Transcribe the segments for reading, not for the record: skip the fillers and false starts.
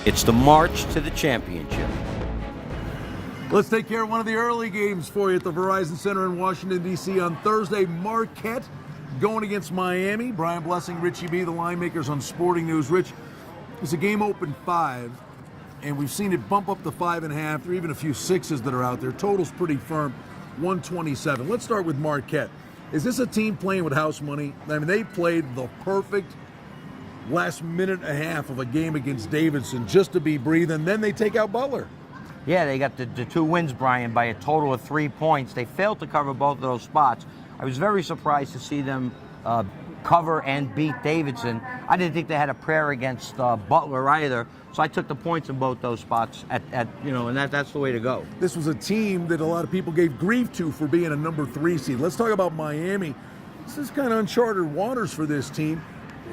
It's the march to the championship. Let's take care of one of the early games for you at the Verizon Center in Washington, D.C. on Thursday. Marquette going against Miami. Brian Blessing, Richie B, the Linemakers on Sporting News. Rich, it's a game open 5, and we've seen it bump up to 5.5, or even a few 6s that are out there. Total's pretty firm, 127. Let's start with Marquette. Is this a team playing with house money? I mean, they played the perfect last minute and a half of a game against Davidson just to be breathing, then they take out Butler. Yeah, they got the 2 wins, Brian, by a total of 3 points. They failed to cover both of those spots. I was very surprised to see them cover and beat Davidson. I didn't think they had a prayer against Butler either, so I took the points in both those spots and that's the way to go. This was a team that a lot of people gave grief to for being a number 3 seed. Let's talk about Miami. This is kind of uncharted waters for this team.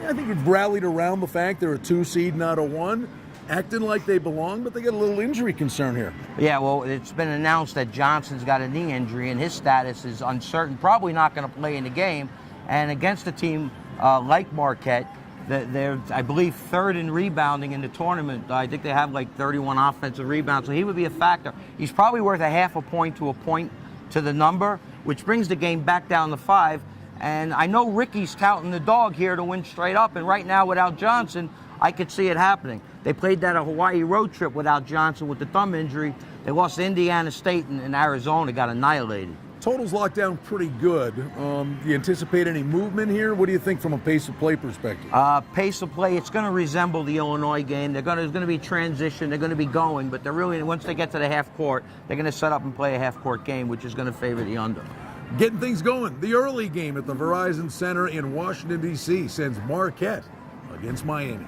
I think we've rallied around the fact they're a 2 seed, not a 1. Acting like they belong, but they got a little injury concern here. Yeah, well, it's been announced that Johnson's got a knee injury, and his status is uncertain. Probably not going to play in the game. And against a team like Marquette, they're, I believe, 3rd in rebounding in the tournament. I think they have like 31 offensive rebounds, so he would be a factor. He's probably worth a half a point to a point to the number, which brings the game back down to 5. And I know Ricky's touting the dog here to win straight up, and right now without Johnson, I could see it happening. They played that a Hawaii road trip without Johnson with the thumb injury. They lost to Indiana State and Arizona, got annihilated. Total's locked down pretty good. Do you anticipate any movement here? What do you think from a pace of play perspective? Pace of play, it's going to resemble the Illinois game. There's going to be transition. They're going to be going, but they're really, once they get to the half court, they're going to set up and play a half court game, which is going to favor the under. Getting things going. The early game at the Verizon Center in Washington, D.C. sends Marquette against Miami.